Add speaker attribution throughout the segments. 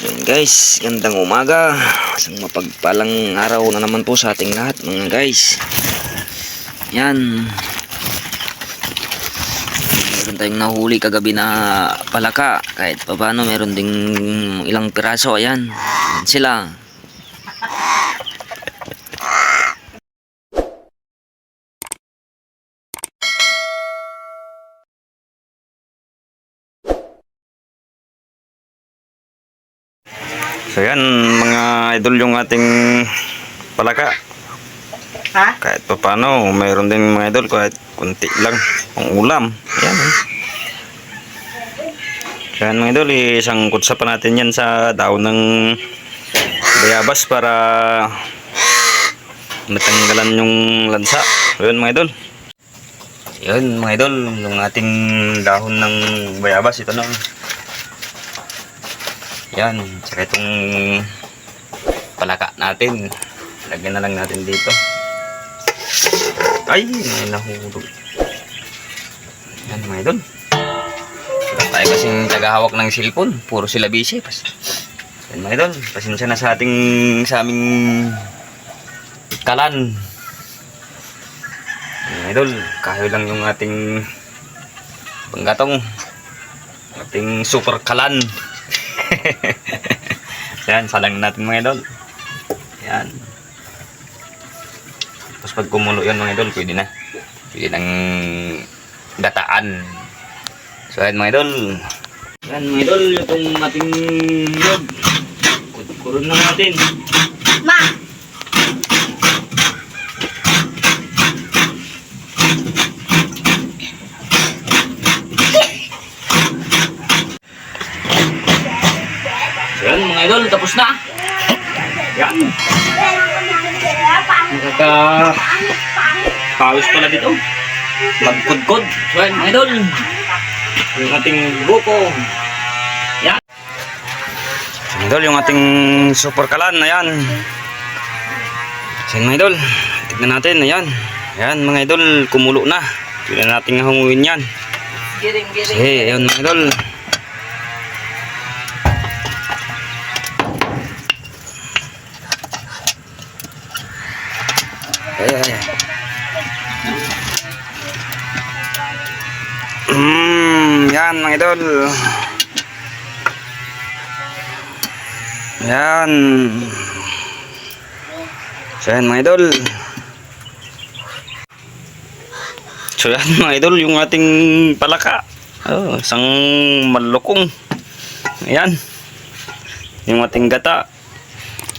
Speaker 1: So yun guys, gandang umaga. Isang mapagpalang araw na naman po sa ating lahat mga guys. Yan. Meron tayong nahuli kagabi na palaka. Kahit pa paano meron ding ilang piraso. Ayan. Yan sila. So yan mga idol yung ating palaka.
Speaker 2: Ha?
Speaker 1: Kahit pa paano, mayroon din mga idol kahit kunti lang ang ulam. Yan. So yan mga idol, isangkot sa pa natin yan sa daon ng bayabas para matanggalan yung lansa. So yun mga idol. Yun mga idol, yung ating dahon ng bayabas ito na. Yan, saka itong palaka natin. Lagyan na lang natin dito. Ay, may nahulog. Yan mga idol. Wala tayo kasing tagahawak ng cellphone. Puro sila busy. Yan mga idol, pasensya na sa aming kalan. Yan mga idol, kahoy lang yung ating panggatong. Ating super kalan. Yan, salang natin mga idol. Yan. Tapos pag kumulo yan mga idol, pwede na. Pwede nang gataan. So yan mga idol. Yan mga idol, itong ating yog. Kurun lang natin.
Speaker 2: Ma!
Speaker 1: Yan mga idol, tapos na. Yan. Nakaka-pawis pala dito. Magkudkod. So yan mga idol. Yung ating buko. Yan. Mga idol, yung ating super kalan. Ayan. So yan mga idol. Tignan natin. Ayan. Ayan mga idol, kumulo na. Pwede natin hanguin yan.
Speaker 2: Giring.
Speaker 1: Sige, ayan mga idol. Ay. Yan mga idol. Yan. So yan mga idol. So yan mga idol, yung ating palaka. Oh, isang malukong. Ayan. Yung ating gata.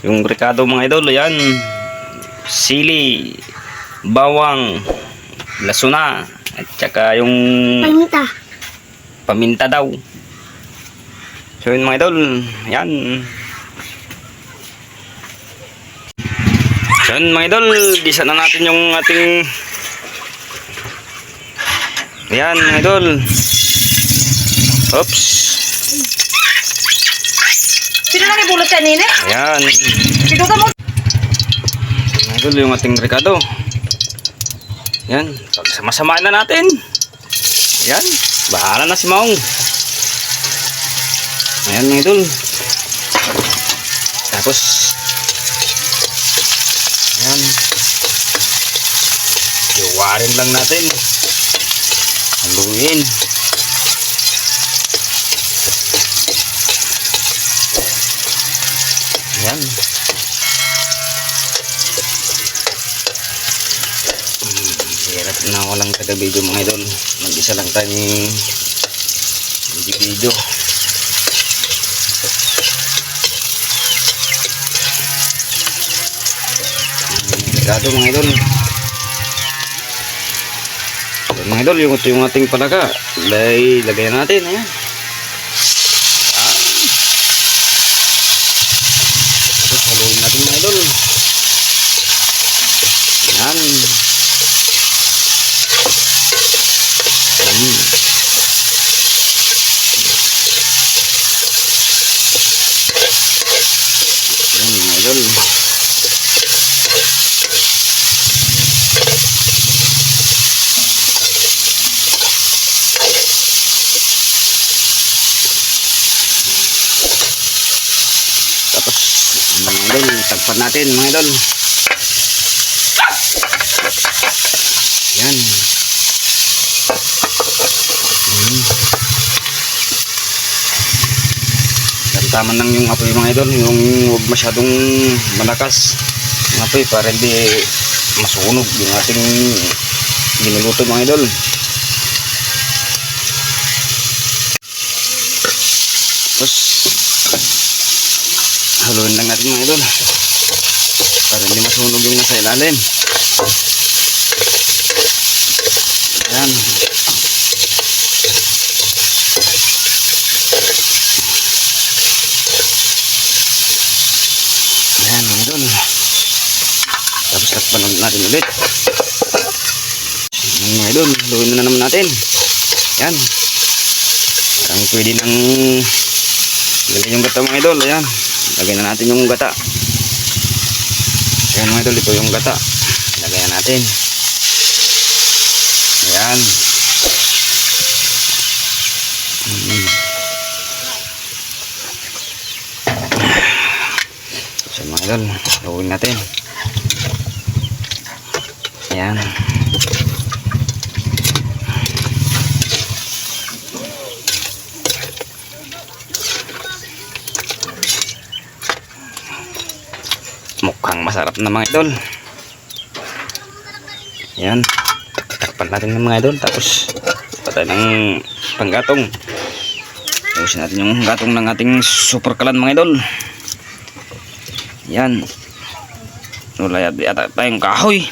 Speaker 1: Yung ricado mga idol, ayan. Sili, bawang, lasuna, at saka yung paminta daw. So yun mga idol, yan. So yun mga idol, gisa na natin yung ating, yan mga idol. Oops.
Speaker 2: Sino na ibulot kanina?
Speaker 1: Yan.
Speaker 2: Sino ka mo?
Speaker 1: Idol, yung ating ricado. Yan, pagsama-samaan na natin. Yan, bahala na si Maong. Ayan mga idol. Tapos yan, iwarin lang natin. Haluin. Yan. Hirap na walang taga-video mga idol. Mag-isa lang tayong video. Delikado mga idol. So, mga idol, yung ating palaka. Lagay natin. Ayan. Tapos haluin natin mga idol. Ayan. Idol. Takpan natin mga idol. Yan. Tamtaman lang yung apoy mga idol, yung huwag masyadong malakas yung apoy para hindi masunog yung ating ginuluto mga idol. Tapos haluin lang natin mga idol para hindi masunog yung nasa ilalim. Ayan. Ayan mga idol. Tapos takpan natin ulit. Ayan mga idol, haluin na naman natin. Ayan. Parang pwede nang lagay yung gata mga idol. Ayan. Lagay na natin yung gata. Ayan mga idol, ito yung gata. Lagay na natin. Ayan. So mga idol, haluin natin. Ayan. Mukhang masarap na mga idol. Ayan. Takpan natin ng mga idol. Tapos patay ng panggatong. Ayusin natin yung gatong ng ating super kalan mga idol. Ayan. Wala yata tayong kahoy.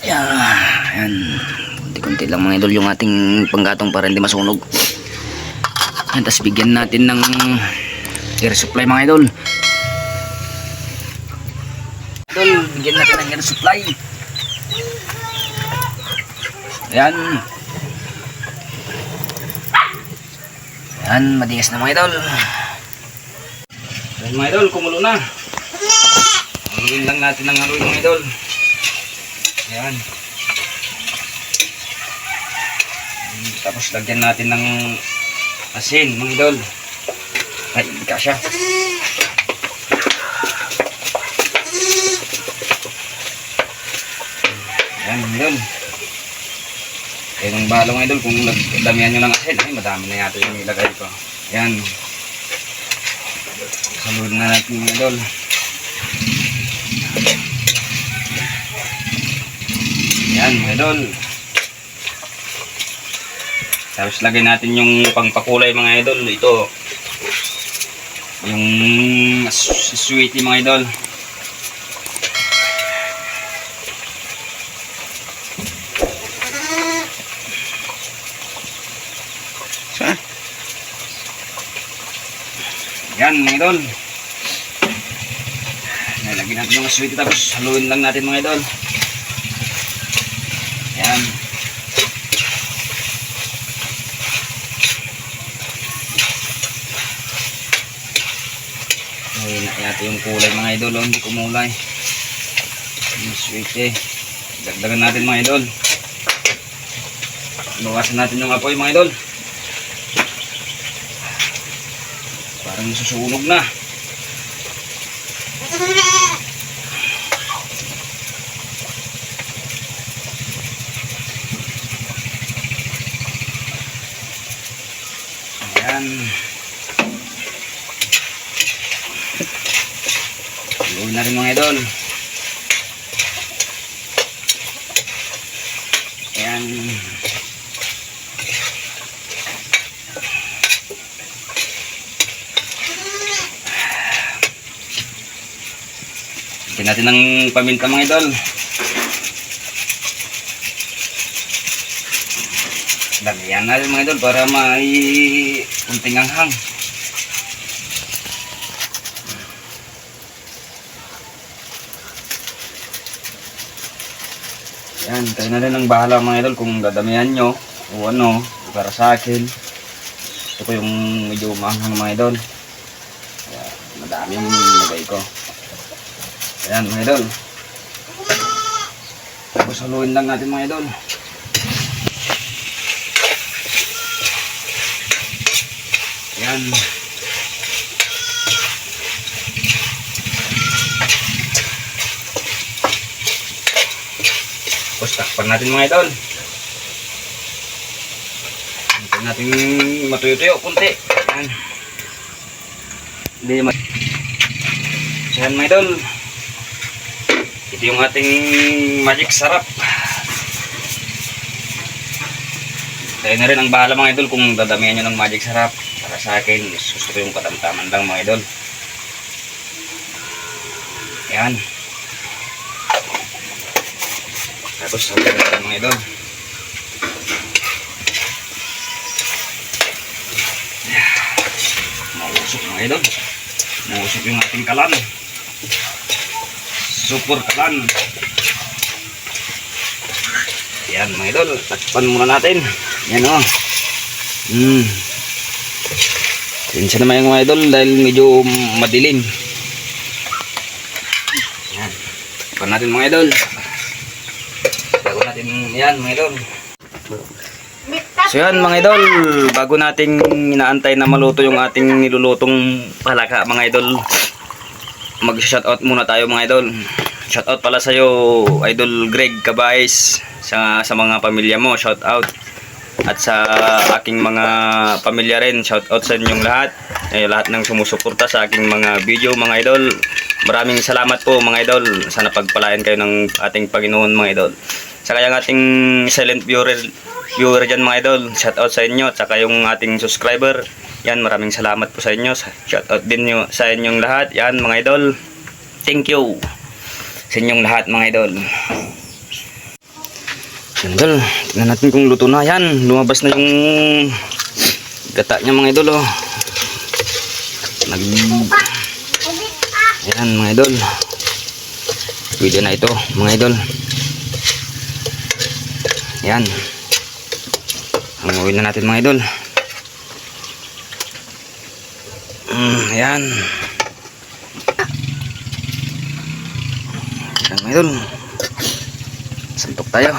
Speaker 1: Ayan. Kunti-kunti lang mga idol yung ating panggatong para hindi masunog. Ayan. Tapos bigyan natin ng air supply mga idol. Bigyan natin ng air supply. Ayan. Ayan, matigas na mga idol. Ayan mga idol, kumulo na. Haluin lang natin ng haluin mga idol. Ayan. Tapos lagyan natin ng asin mga idol. Ay, hindi kasya. Ayan mga idol. Kaya nung bahala mga idol, kung damihan nyo ng asin, ay madami na yata yung ilagay ko. Ayan. Haluin na natin mga idol. Ayan mga idol. Tapos lagay natin yung pangpakulay mga idol. Ito. Yung sweetie mga idol. Yan mga idol. Nalagyan natin yung sweetie tapos haluin lang natin mga idol. Yan. Ay, nakayata yung kulay mga idol. Hindi kumulay. Yung sweetie. Dagdagan natin mga idol. Bawasan natin yung apoy mga idol. Parang susunog na. Ayan. Haluin na rin mga idol. Ayan. Lagyan natin ng paminta mga idol. Lagyan natin mga idol para may kunting anghang. Yan, tayo na rin ang bahala mga idol kung dadamihan nyo o ano. Para sa akin, ito ko yung medyo maanghang mga idol. Kaya madami yung nilagay ko. Ayan mga idol. Tapos haluin lang natin mga idol. Ayan. Takpan natin mga idol. Hintayin natin matuyo-tuyo kunti. Yan. Hindi naman. Yan mga idol. Ito yung ating magic sarap. Tayo na rin ang bahala mga idol kung dadamihan nyo ng magic sarap. Para sa akin, gusto ko yung katamtaman lang mga idol. Yan. Tapos sabihin natin mga idol. Mausok mga idol. Mausok yung ating kalan. Super kalan. Yan mga idol. Takpan muna natin. Yan o. Sinsya naman yung mga idol dahil medyo madilim. Yan. Takpan natin mga idol. Bago natin yan mga idol. So yan mga idol, bago nating inaantay na maluto yung ating nilulutong palaka mga idol, mag-shoutout muna tayo mga idol. Shoutout pala sa iyo Idol Greg Cabayes, sa mga pamilya mo, shoutout. At sa aking mga pamilya rin, shoutout sa inyong lahat. Lahat ng sumusuporta sa aking mga video mga idol. Maraming salamat po mga idol. Sana pagpalain kayo ng ating Panginoon mga idol. Saka yung ating silent viewer dyan mga idol, shoutout sa inyo. Saka yung ating subscriber, yan, maraming salamat po sa inyo. Shoutout din nyo sa inyong lahat. Yan mga idol, thank you sa inyong lahat mga idol. Yan idol, tingnan natin kung luto na. Yan, lumabas na yung gata niya mga idol. Yan mga idol, pwede na ito mga idol. Yan, hanguin na natin mga idol. Yan. Yan mga idol, santok tayo.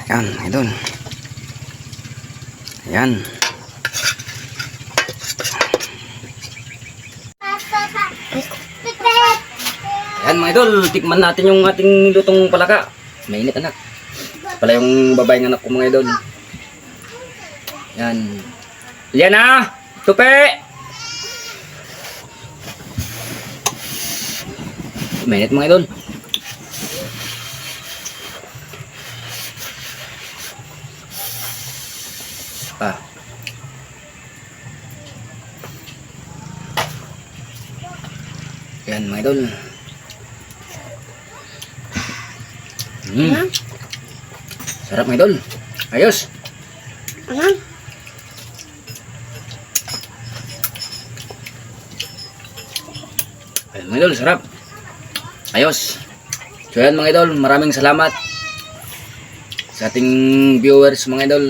Speaker 1: Yan idol. Yan. Yan mga idol, tikman natin yung ating lutong palaka. Mainit anak. Pala yung babaeng anak ko mga idol. Yan. Yan na! Tupi! Mainit mga idol. Yan mga idol. Sarap mga idol. Ayos. Ayan mga idol, sarap. Ayos. So yan mga idol, maraming salamat sa ating viewers mga idol.